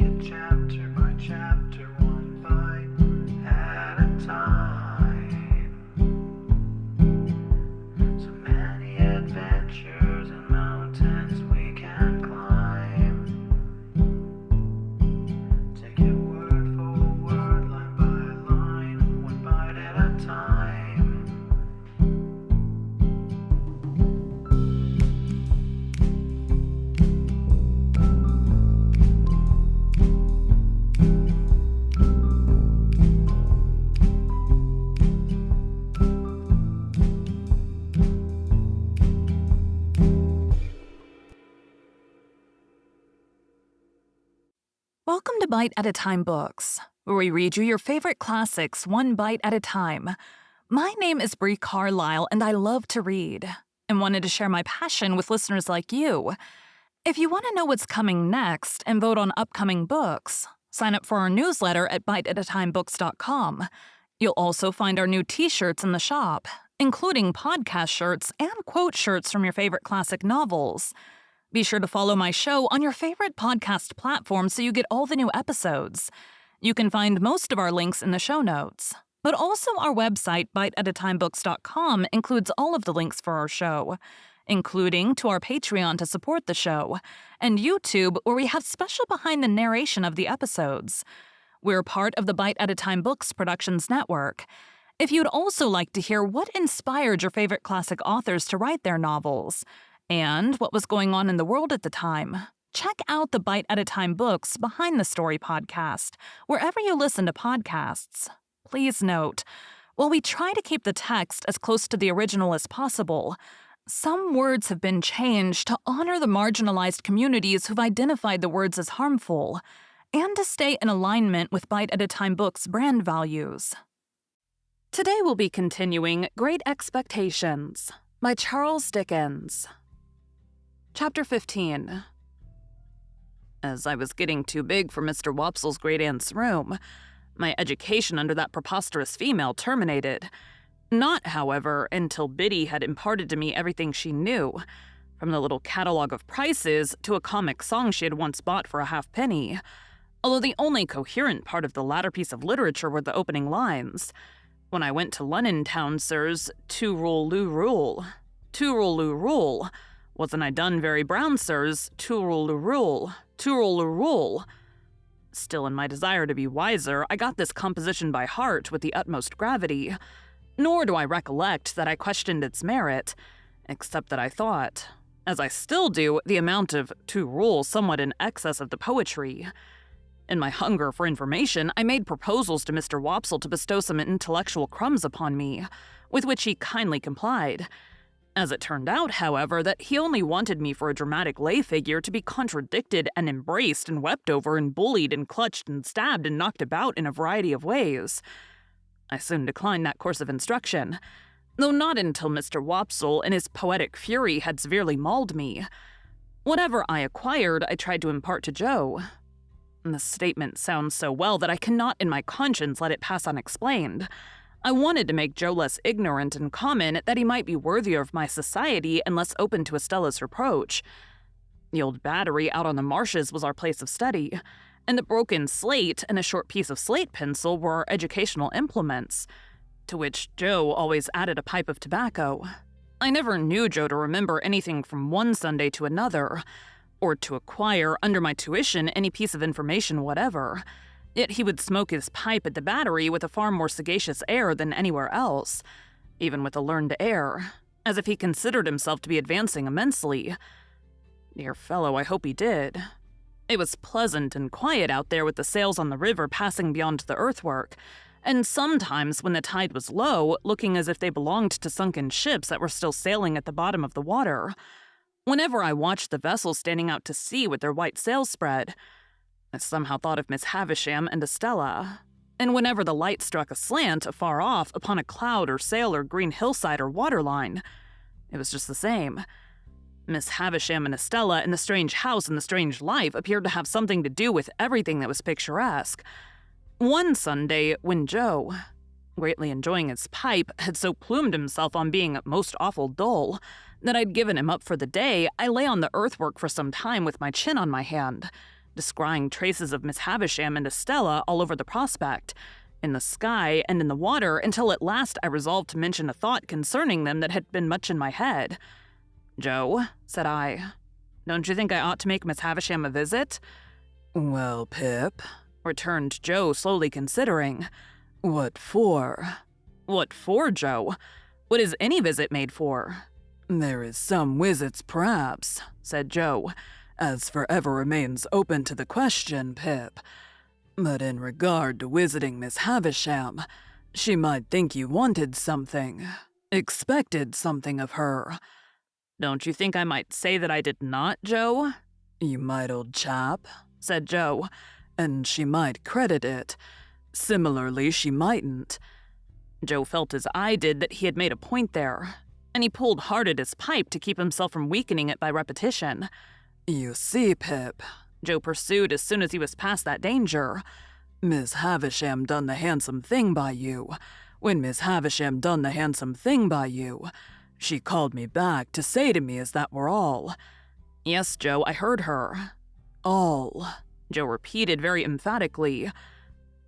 it chapter by chapter, one bite at a time. So many adventures and mountains we can climb. Take it word for word, line by line, one bite at a time. Welcome to Bite at a Time Books, where we read you your favorite classics one bite at a time. My name is Bree Carlile, and I love to read, and wanted to share my passion with listeners like you. If you want to know what's coming next and vote on upcoming books, sign up for our newsletter at biteatatimebooks.com. You'll also find our new t-shirts in the shop, including podcast shirts and quote shirts from your favorite classic novels. Be sure to follow my show on your favorite podcast platform so you get all the new episodes. You can find most of our links in the show notes. But also our website, biteatatimebooks.com, includes all of the links for our show, including to our Patreon to support the show, and YouTube, where we have special behind the narration of the episodes. We're part of the Bite at a Time Books Productions Network. If you'd also like to hear what inspired your favorite classic authors to write their novels, and what was going on in the world at the time, check out the Bite at a Time Books Behind the Story podcast, wherever you listen to podcasts. Please note, while we try to keep the text as close to the original as possible, some words have been changed to honor the marginalized communities who've identified the words as harmful, and to stay in alignment with Bite at a Time Books' brand values. Today we'll be continuing Great Expectations by Charles Dickens. Chapter 15. As I was getting too big for Mr. Wopsle's great-aunt's room, my education under that preposterous female terminated. Not, however, until Biddy had imparted to me everything she knew, from the little catalogue of prices to a comic song she had once bought for a halfpenny, although the only coherent part of the latter piece of literature were the opening lines. When I went to Lunnon town, sirs, to rule loo rule. To rule loo rule. Wasn't I done very brown, sirs? To rule loo rule. To rule loo rule. Still, in my desire to be wiser, I got this composition by heart with the utmost gravity. Nor do I recollect that I questioned its merit, except that I thought, as I still do, the amount of to rule somewhat in excess of the poetry. In my hunger for information, I made proposals to Mr. Wopsle to bestow some intellectual crumbs upon me, with which he kindly complied. As it turned out, however, that he only wanted me for a dramatic lay figure to be contradicted and embraced and wept over and bullied and clutched and stabbed and knocked about in a variety of ways. I soon declined that course of instruction, though not until Mr. Wopsle, in his poetic fury, had severely mauled me. Whatever I acquired, I tried to impart to Joe. The statement sounds so well that I cannot in my conscience let it pass unexplained. I wanted to make Joe less ignorant and common, that he might be worthier of my society and less open to Estella's reproach. The old battery out on the marshes was our place of study, and the broken slate and a short piece of slate pencil were our educational implements, to which Joe always added a pipe of tobacco. I never knew Joe to remember anything from one Sunday to another, or to acquire, under my tuition, any piece of information whatever. Yet he would smoke his pipe at the battery with a far more sagacious air than anywhere else, even with a learned air, as if he considered himself to be advancing immensely. Dear fellow, I hope he did. It was pleasant and quiet out there with the sails on the river passing beyond the earthwork, and sometimes, when the tide was low, looking as if they belonged to sunken ships that were still sailing at the bottom of the water. Whenever I watched the vessels standing out to sea with their white sails spread, I somehow thought of Miss Havisham and Estella, and whenever the light struck aslant afar off upon a cloud or sail or green hillside or waterline, it was just the same. Miss Havisham and Estella and the strange house and the strange life appeared to have something to do with everything that was picturesque. One Sunday, when Joe, greatly enjoying his pipe, had so plumed himself on being most awful dull that I'd given him up for the day, I lay on the earthwork for some time with my chin on my hand, descrying traces of Miss Havisham and Estella all over the prospect, in the sky and in the water, until at last I resolved to mention a thought concerning them that had been much in my head. "Joe," said I, "don't you think I ought to make Miss Havisham a visit?" "Well, Pip," returned Joe, slowly considering. "what for?" "What for, Joe? What is any visit made for?" "There is some visits, perhaps," said Joe, "as forever remains open to the question, Pip. But in regard to visiting Miss Havisham, she might think you wanted something, expected something of her." "Don't you think I might say that I did not, Joe?" "You might, old chap," said Joe. "and she might credit it. Similarly, she mightn't." Joe felt as I did that he had made a point there, and he pulled hard at his pipe to keep himself from weakening it by repetition. "You see, Pip," Joe pursued as soon as he was past that danger, "Miss Havisham done the handsome thing by you. When Miss Havisham done the handsome thing by you, she called me back to say to me as that were all." "Yes, Joe, I heard her." "All," Joe repeated very emphatically.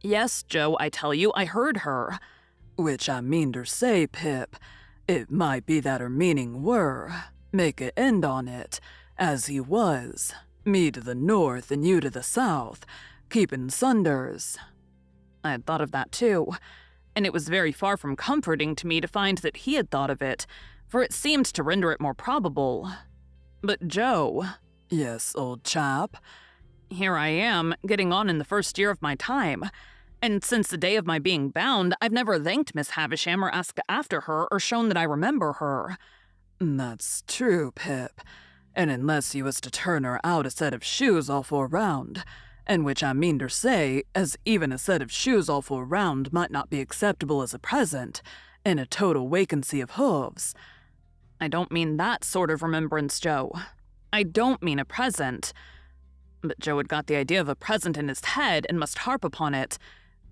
"Yes, Joe, I tell you, I heard her." "Which I mean ter say, Pip, it might be that her meaning were, make a end on it, as he was, me to the north and you to the south, keepin' sunders." I had thought of that too, and it was very far from comforting to me to find that he had thought of it, for it seemed to render it more probable. "But Joe," "Yes, old chap." "here I am, getting on in the first year of my time, and since the day of my being bound, I've never thanked Miss Havisham or asked after her or shown that I remember her." "That's true, Pip, and unless you was to turn her out a set of shoes all four round, and which I mean ter say, as even a set of shoes all four round might not be acceptable as a present, in a total vacancy of hooves." "I don't mean that sort of remembrance, Joe. I don't mean a present." But Joe had got the idea of a present in his head and must harp upon it.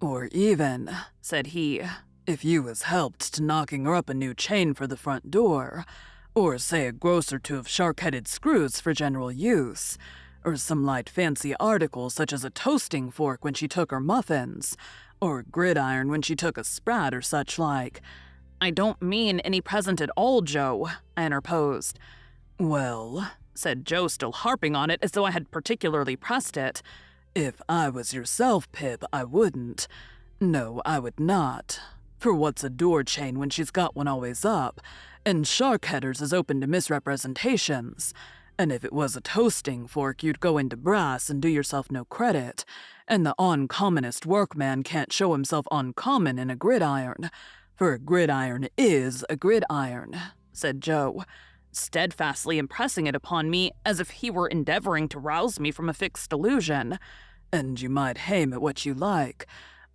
"Or even," said he, "if you was helped to knocking her up a new chain for the front door, or say a gross or two of shark-headed screws for general use, or some light fancy article such as a toasting fork when she took her muffins, or a gridiron when she took a sprat or such like." "I don't mean any present at all, Joe," I interposed. "Well," said Joe, still harping on it as though I had particularly pressed it, "if I was yourself, Pip, I wouldn't. No, I would not. For what's a door chain when she's got one always up, and shark headers is open to misrepresentations? And if it was a toasting fork, you'd go into brass and do yourself no credit, and the uncommonest workman can't show himself uncommon in a gridiron, for a gridiron is a gridiron," said Joe, steadfastly impressing it upon me as if he were endeavoring to rouse me from a fixed delusion. "And you might haim at what you like,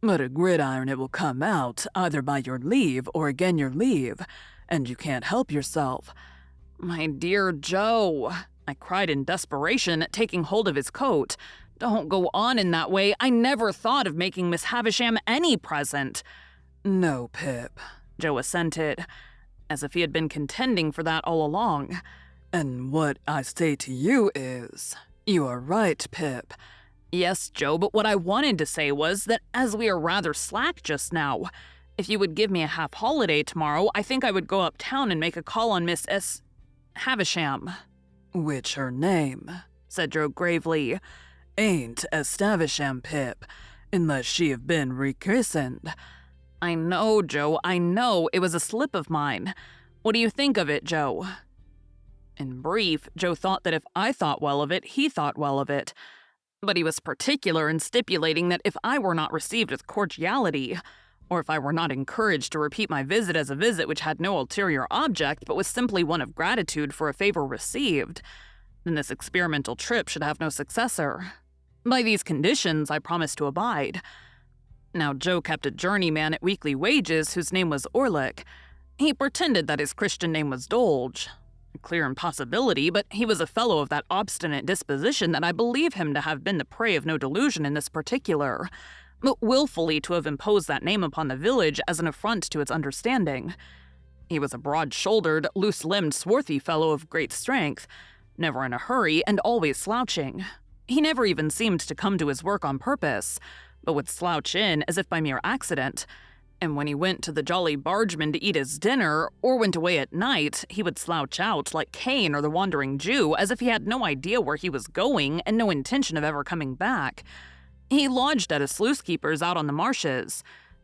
but a gridiron it will come out either by your leave or again your leave, and you can't help yourself." "My dear Joe," I cried in desperation, taking hold of his coat, "don't go on in that way. I never thought of making Miss Havisham any present." "No, Pip," Joe assented, as if he had been contending for that all along. "And what I say to you is, you are right, Pip." "Yes, Joe, but what I wanted to say was that as we are rather slack just now, if you would give me a half holiday tomorrow, I think I would go uptown and make a call on Miss Havisham." "Which her name," said Joe gravely, "ain't Estavisham, Pip, unless she have been rechristened." "I know, Joe, I know. It was a slip of mine. What do you think of it, Joe?" In brief, Joe thought that if I thought well of it, he thought well of it. But he was particular in stipulating that if I were not received with cordiality, or if I were not encouraged to repeat my visit as a visit which had no ulterior object but was simply one of gratitude for a favor received, then this experimental trip should have no successor. By these conditions, I promised to abide. Now, Joe kept a journeyman at weekly wages whose name was Orlick. He pretended that his Christian name was Dolge. A clear impossibility, but he was a fellow of that obstinate disposition that I believe him to have been the prey of no delusion in this particular, but willfully to have imposed that name upon the village as an affront to its understanding. He was a broad-shouldered, loose-limbed, swarthy fellow of great strength, never in a hurry and always slouching. He never even seemed to come to his work on purpose, but would slouch in as if by mere accident. And when he went to the Jolly Bargeman to eat his dinner, or went away at night, he would slouch out like Cain or the Wandering Jew, as if he had no idea where he was going and no intention of ever coming back. He lodged at a sluice-keeper's out on the marshes,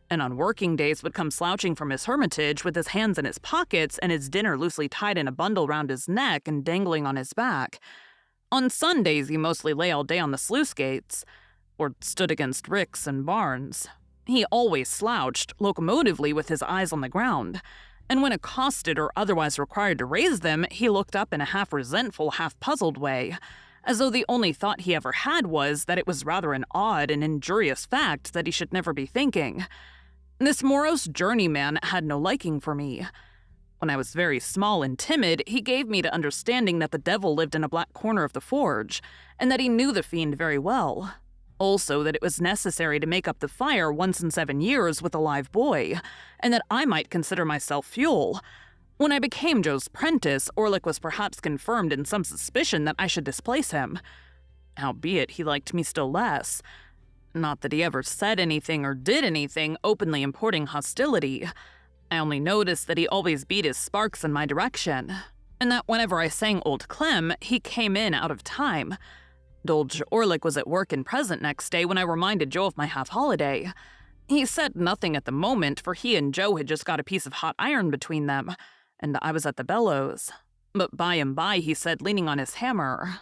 and on working days would come slouching from his hermitage with his hands in his pockets and his dinner loosely tied in a bundle round his neck and dangling on his back. On Sundays he mostly lay all day on the sluice gates, or stood against ricks and barns. He always slouched, locomotively with his eyes on the ground, and when accosted or otherwise required to raise them, he looked up in a half-resentful, half-puzzled way, as though the only thought he ever had was that it was rather an odd and injurious fact that he should never be thinking. This morose journeyman had no liking for me. When I was very small and timid, he gave me to understanding that the devil lived in a black corner of the forge, and that he knew the fiend very well. Also that it was necessary to make up the fire once in 7 years with a live boy, and that I might consider myself fuel. When I became Joe's prentice, Orlick was perhaps confirmed in some suspicion that I should displace him. Howbeit, he liked me still less. Not that he ever said anything or did anything openly importing hostility. I only noticed that he always beat his sparks in my direction, and that whenever I sang Old Clem, he came in out of time. Dolge Orlick was at work and present next day when I reminded Joe of my half-holiday. He said nothing at the moment, for he and Joe had just got a piece of hot iron between them, and I was at the bellows. But by and by he said, leaning on his hammer,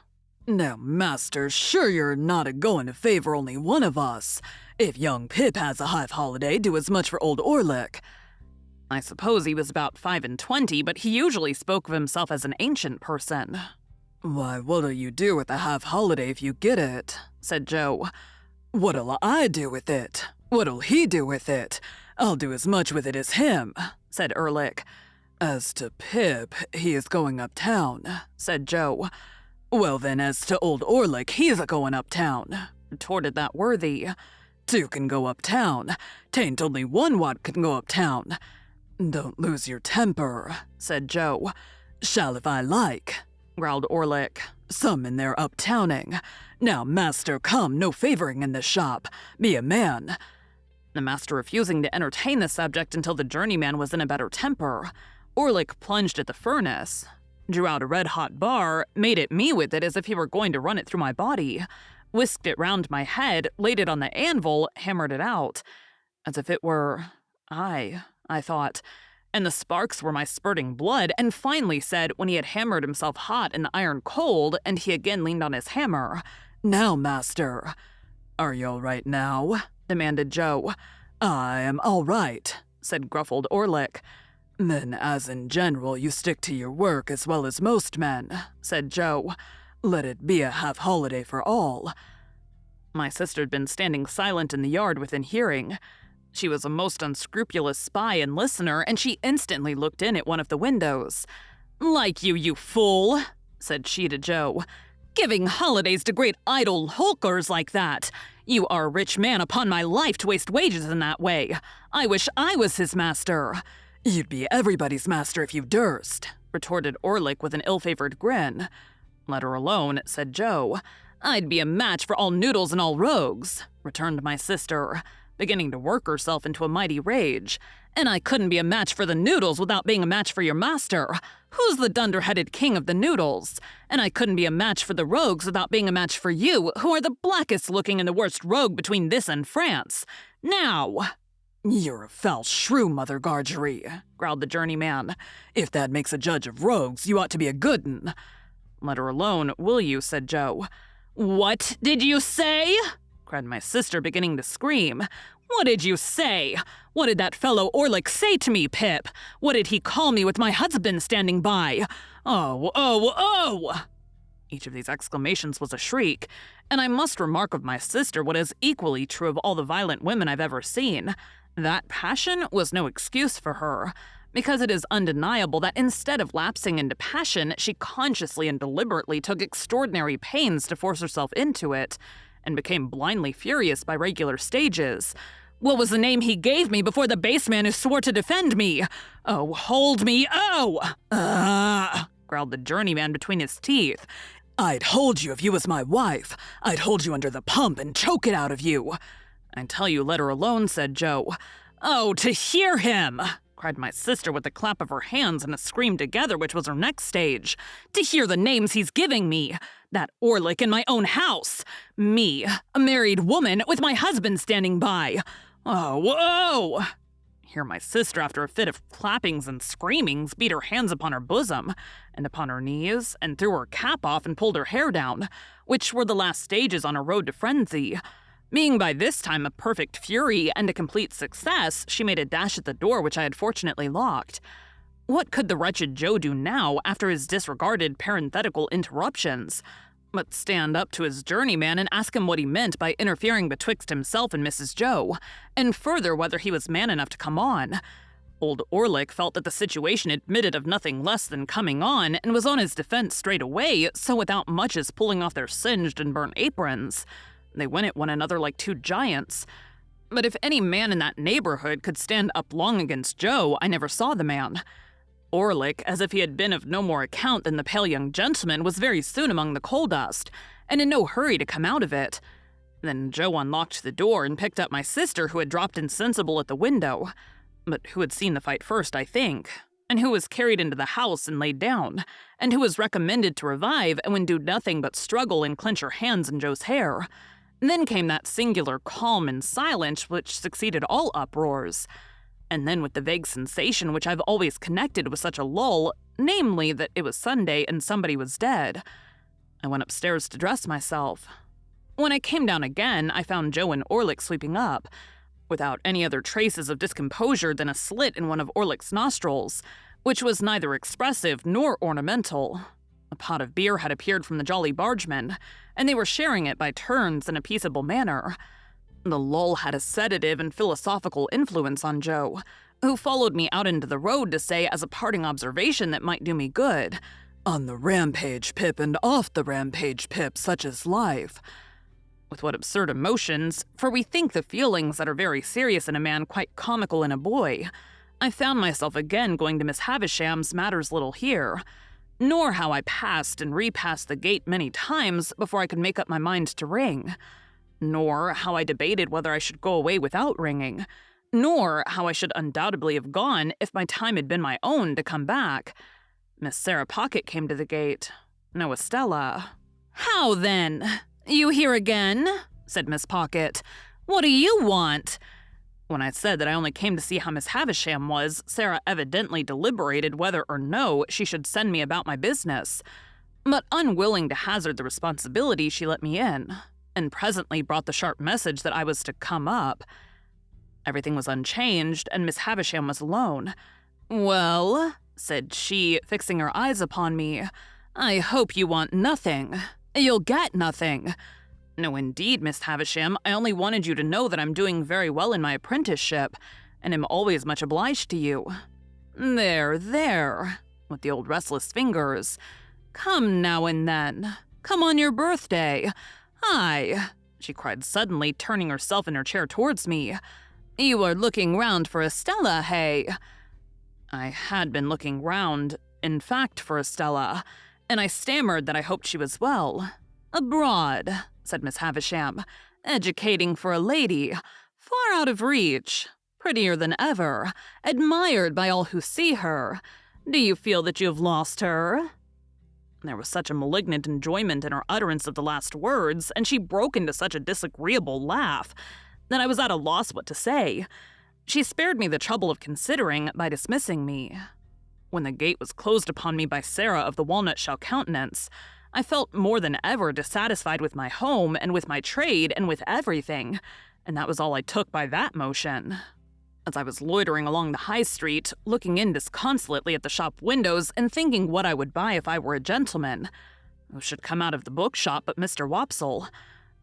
"Now, master, sure you're not a-goin' to favor only one of us. If young Pip has a half-holiday, do as much for old Orlick." I suppose he was about 25, but he usually spoke of himself as an ancient person. "Why, what'll you do with a half-holiday if you get it?" said Joe. "What'll I do with it? What'll he do with it? I'll do as much with it as him," said Orlick. "As to Pip, he is going uptown," said Joe. "Well then, as to old Orlick, he's a-going uptown," retorted that worthy. "Two can go uptown. 'Tain't only one what can go uptown." "Don't lose your temper," said Joe. "Shall if I like," growled Orlick. "Some in there uptowning. Now, master, come, no favoring in this shop. Be a man." The master refusing to entertain the subject until the journeyman was in a better temper, Orlick plunged at the furnace, drew out a red-hot bar, made at me with it as if he were going to run it through my body, whisked it round my head, laid it on the anvil, hammered it out, as if it were I thought, and the sparks were my spurting blood, and finally said, when he had hammered himself hot and the iron cold, and he again leaned on his hammer, "Now, master." "Are you all right now?" demanded Joe. "I am all right," said gruffled Orlick. "Then, as in general, you stick to your work as well as most men," said Joe. "Let it be a half-holiday for all." My sister had been standing silent in the yard within hearing. She was a most unscrupulous spy and listener, and she instantly looked in at one of the windows. "Like you fool," said she to Joe, "giving holidays to great idle hulkers like that. You are a rich man, upon my life, to waste wages in that way. I wish I was his master." "You'd be everybody's master if you durst," retorted Orlick with an ill-favored grin. "Let her alone," said Joe. "I'd be a match for all noodles and all rogues," returned my sister, beginning to work herself into a mighty rage. "And I couldn't be a match for the noodles without being a match for your master. Who's the dunder-headed king of the noodles? And I couldn't be a match for the rogues without being a match for you, who are the blackest looking and the worst rogue between this and France. Now—" "You're a foul shrew, Mother Gargery," growled the journeyman. "If that makes a judge of rogues, you ought to be a good 'un." "Let her alone, will you?" said Joe. "What did you say?" cried my sister, beginning to scream. "What did you say? What did that fellow Orlick say to me, Pip? What did he call me with my husband standing by? Oh, oh, oh!" Each of these exclamations was a shriek, and I must remark of my sister what is equally true of all the violent women I've ever seen. That passion was no excuse for her, because it is undeniable that instead of lapsing into passion, she consciously and deliberately took extraordinary pains to force herself into it, and became blindly furious by regular stages. "What was the name he gave me before the base man who swore to defend me? Oh, hold me, oh!" growled the journeyman between his teeth. I'd hold you if you was my wife. I'd hold you under the pump and choke it out of you." "I tell you, let her alone," said Joe. "Oh, to hear him!" cried my sister with a clap of her hands and a scream together, which was her next stage. "To hear the names he's giving me! That Orlick in my own house! Me, a married woman with my husband standing by! Oh, whoa!" Here my sister, after a fit of clappings and screamings, beat her hands upon her bosom, and upon her knees, and threw her cap off and pulled her hair down, which were the last stages on her road to frenzy. Being by this time a perfect fury and a complete success, she made a dash at the door, which I had fortunately locked. What could the wretched Joe do now after his disregarded parenthetical interruptions? But stand up to his journeyman and ask him what he meant by interfering betwixt himself and Mrs. Joe, and further whether he was man enough to come on. Old Orlick felt that the situation admitted of nothing less than coming on, and was on his defense straight away, so without much as pulling off their singed and burnt aprons. They went at one another like two giants. But if any man in that neighborhood could stand up long against Joe, I never saw the man. Orlick, as if he had been of no more account than the pale young gentleman, was very soon among the coal dust, and in no hurry to come out of it. Then Joe unlocked the door and picked up my sister, who had dropped insensible at the window, but who had seen the fight first, I think, and who was carried into the house and laid down, and who was recommended to revive and would do nothing but struggle and clench her hands in Joe's hair. Then came that singular calm and silence which succeeded all uproars. And then with the vague sensation which I've always connected with such a lull, namely that it was Sunday and somebody was dead, I went upstairs to dress myself. When I came down again, I found Joe and Orlick sweeping up, without any other traces of discomposure than a slit in one of Orlick's nostrils, which was neither expressive nor ornamental. A pot of beer had appeared from the Jolly Bargemen, and they were sharing it by turns in a peaceable manner. The lull had a sedative and philosophical influence on Joe, who followed me out into the road to say as a parting observation that might do me good, "On the rampage, Pip, and off the rampage, Pip, such is life." With what absurd emotions, for we think the feelings that are very serious in a man quite comical in a boy, I found myself again going to Miss Havisham's matters little here, nor how I passed and repassed the gate many times before I could make up my mind to ring, nor how I debated whether I should go away without ringing, nor how I should undoubtedly have gone if my time had been my own to come back. Miss Sarah Pocket came to the gate. No Estella. "How then? You here again?" said Miss Pocket. "What do you want?" When I said that I only came to see how Miss Havisham was, Sarah evidently deliberated whether or no she should send me about my business. But unwilling to hazard the responsibility, she let me in, and presently brought the sharp message that I was to come up. Everything was unchanged, and Miss Havisham was alone. "Well," said she, fixing her eyes upon me, "I hope you want nothing. You'll get nothing." "No, indeed, Miss Havisham, I only wanted you to know that I'm doing very well in my apprenticeship, and am always much obliged to you." "There, there," with the old restless fingers. "Come now and then. Come on your birthday. Aye," she cried suddenly, turning herself in her chair towards me. "You are looking round for Estella, hey?" I had been looking round, in fact, for Estella, and I stammered that I hoped she was well. "Abroad," said Miss Havisham, "educating for a lady, far out of reach, prettier than ever, admired by all who see her. Do you feel that you have lost her?" There was such a malignant enjoyment in her utterance of the last words, and she broke into such a disagreeable laugh, that I was at a loss what to say. She spared me the trouble of considering by dismissing me. When the gate was closed upon me by Sarah of the walnut-shell countenance, I felt more than ever dissatisfied with my home and with my trade and with everything, and that was all I took by that motion. As I was loitering along the high street, looking in disconsolately at the shop windows and thinking what I would buy if I were a gentleman, who should come out of the bookshop but Mr. Wopsle.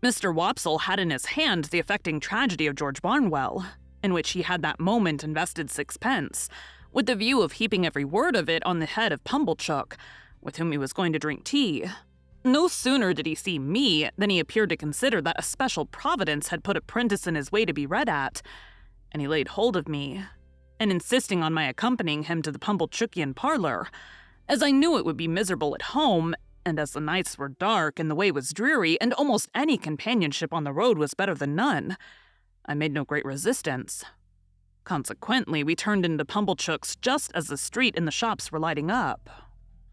Mr. Wopsle had in his hand the affecting tragedy of George Barnwell, in which he had that moment invested 6 pence, with the view of heaping every word of it on the head of Pumblechook, with whom he was going to drink tea. No sooner did he see me than he appeared to consider that a special providence had put a prentice in his way to be read at, and he laid hold of me, and insisting on my accompanying him to the Pumblechookian parlor, as I knew it would be miserable at home, and as the nights were dark and the way was dreary and almost any companionship on the road was better than none, I made no great resistance. Consequently, we turned into Pumblechook's just as the street and the shops were lighting up.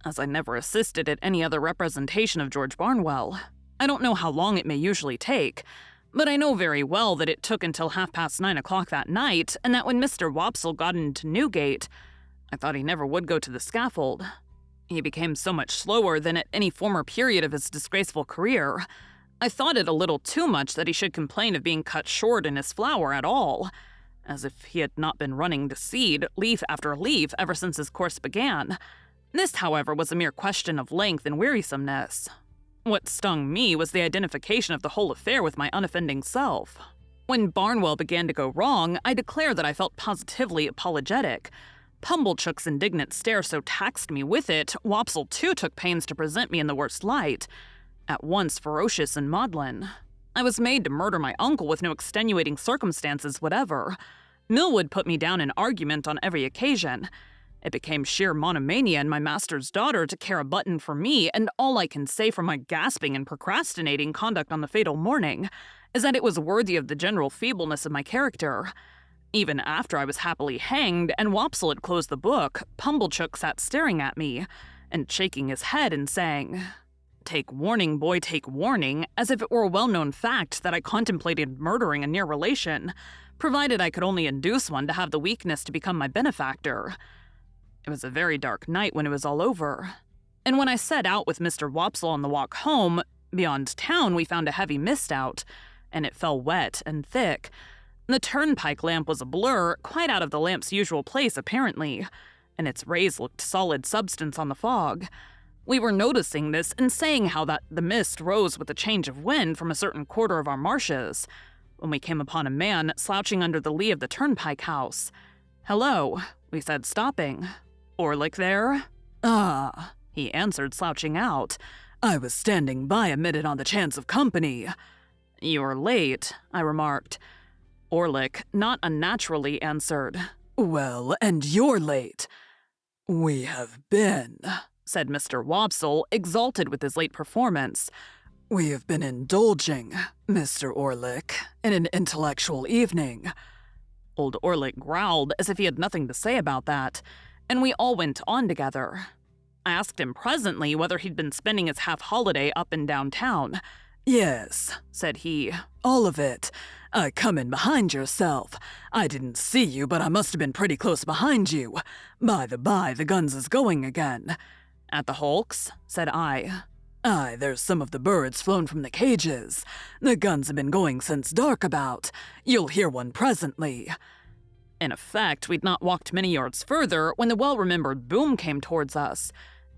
As I never assisted at any other representation of George Barnwell, I don't know how long it may usually take, but I know very well that it took until 9:30 that night, and that when Mr. Wopsle got into Newgate, I thought he never would go to the scaffold. He became so much slower than at any former period of his disgraceful career. I thought it a little too much that he should complain of being cut short in his flower at all, as if he had not been running to seed, leaf after leaf, ever since his course began. This, however, was a mere question of length and wearisomeness. What stung me was the identification of the whole affair with my unoffending self. When Barnwell began to go wrong, I declare that I felt positively apologetic. Pumblechook's indignant stare so taxed me with it, Wopsle too took pains to present me in the worst light, at once ferocious and maudlin. I was made to murder my uncle with no extenuating circumstances whatever. Millwood put me down in argument on every occasion. It became sheer monomania in my master's daughter to care a button for me, and all I can say for my gasping and procrastinating conduct on the fatal morning is that it was worthy of the general feebleness of my character. Even after I was happily hanged and Wopsle had closed the book, Pumblechook sat staring at me and shaking his head and saying, "Take warning, boy, take warning," as if it were a well-known fact that I contemplated murdering a near relation, provided I could only induce one to have the weakness to become my benefactor. It was a very dark night when it was all over, and when I set out with Mr. Wopsle on the walk home, beyond town we found a heavy mist out, and it fell wet and thick. The turnpike lamp was a blur, quite out of the lamp's usual place apparently, and its rays looked solid substance on the fog. We were noticing this and saying how that the mist rose with a change of wind from a certain quarter of our marshes, when we came upon a man slouching under the lee of the turnpike house. "Hello," we said, stopping. "Orlick there?" "Ah," he answered, slouching out. "I was standing by a minute on the chance of company." "You're late," I remarked. Orlick, not unnaturally, answered, "Well, and you're late." "We have been," said Mr. Wopsle, exalted with his late performance. "We have been indulging, Mr. Orlick, in an intellectual evening." Old Orlick growled as if he had nothing to say about that, and we all went on together. I asked him presently whether he'd been spending his half-holiday up and down town. "Yes," said he. "All of it. I come in behind yourself. I didn't see you, but I must have been pretty close behind you. By the by, the guns is going again." "At the hulks?" said I. "Aye, there's some of the birds flown from the cages. The guns have been going since dark about. You'll hear one presently." In effect, we'd not walked many yards further when the well-remembered boom came towards us,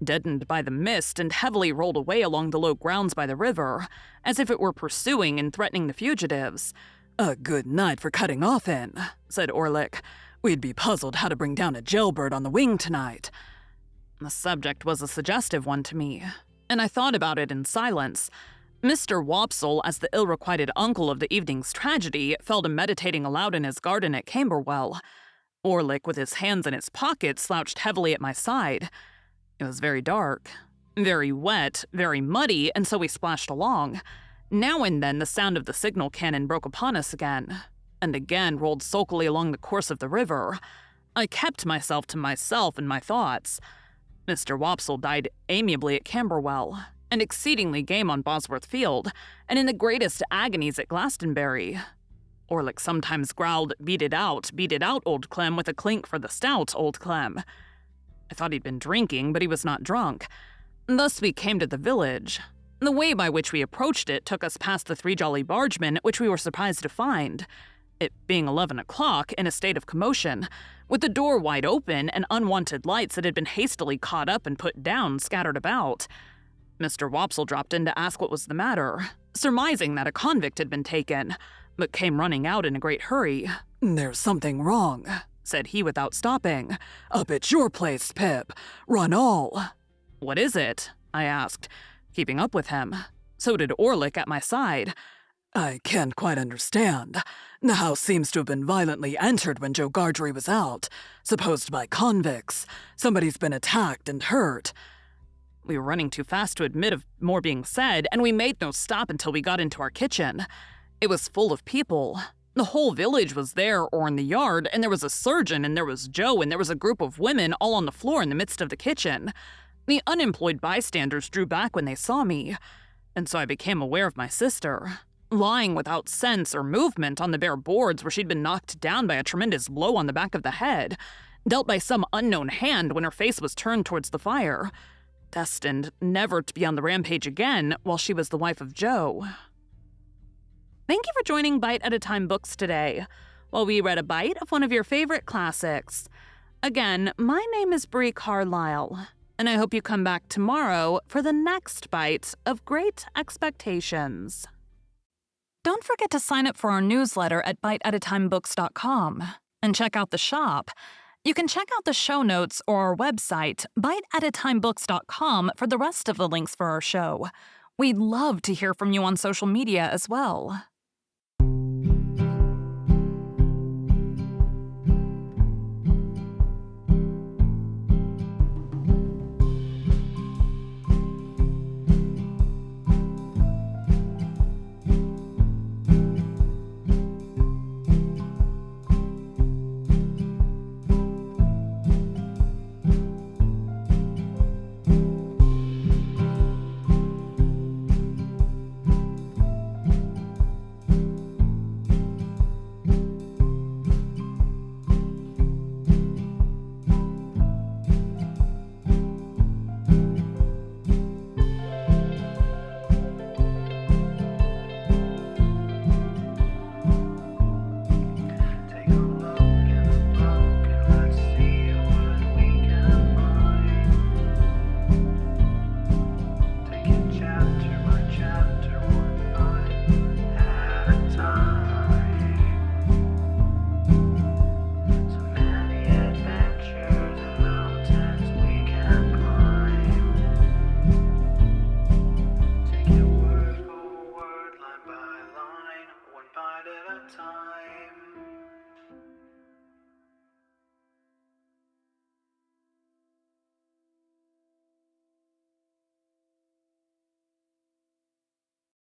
deadened by the mist and heavily rolled away along the low grounds by the river, as if it were pursuing and threatening the fugitives. "A good night for cutting off in," said Orlick. "We'd be puzzled how to bring down a jailbird on the wing tonight." The subject was a suggestive one to me, and I thought about it in silence. Mr. Wopsle, as the ill-requited uncle of the evening's tragedy, fell to meditating aloud in his garden at Camberwell. Orlick, with his hands in his pockets, slouched heavily at my side. It was very dark, very wet, very muddy, and so we splashed along. Now and then the sound of the signal cannon broke upon us again, and again rolled sulkily along the course of the river. I kept myself to myself and my thoughts. Mr. Wopsle died amiably at Camberwell, and exceedingly game on Bosworth Field, and in the greatest agonies at Glastonbury. Orlick sometimes growled, beat it out, old Clem, with a clink for the stout, old Clem." I thought he'd been drinking, but he was not drunk. Thus we came to the village. The way by which we approached it took us past the Three Jolly Bargemen, which we were surprised to find, it being 11 o'clock, in a state of commotion, with the door wide open and unwanted lights that had been hastily caught up and put down scattered about. Mr. Wopsle dropped in to ask what was the matter, surmising that a convict had been taken, but came running out in a great hurry. "There's something wrong," said he without stopping. "Up at your place, Pip. Run all." "What is it?" I asked, keeping up with him. So did Orlick at my side. "I can't quite understand. The house seems to have been violently entered when Joe Gargery was out, supposed by convicts. Somebody's been attacked and hurt." We were running too fast to admit of more being said, and we made no stop until we got into our kitchen. It was full of people. The whole village was there or in the yard, and there was a surgeon, and there was Joe, and there was a group of women all on the floor in the midst of the kitchen. The unemployed bystanders drew back when they saw me, and so I became aware of my sister, lying without sense or movement on the bare boards where she'd been knocked down by a tremendous blow on the back of the head, dealt by some unknown hand when her face was turned towards the fire, destined never to be on the rampage again while she was the wife of Joe. Thank you for joining Bite at a Time Books today, while we read a bite of one of your favorite classics. Again, my name is Bree Carlile, and I hope you come back tomorrow for the next bite of Great Expectations. Don't forget to sign up for our newsletter at biteatatimebooks.com and check out the shop. You can check out the show notes or our website, biteatatimebooks.com, for the rest of the links for our show. We'd love to hear from you on social media as well.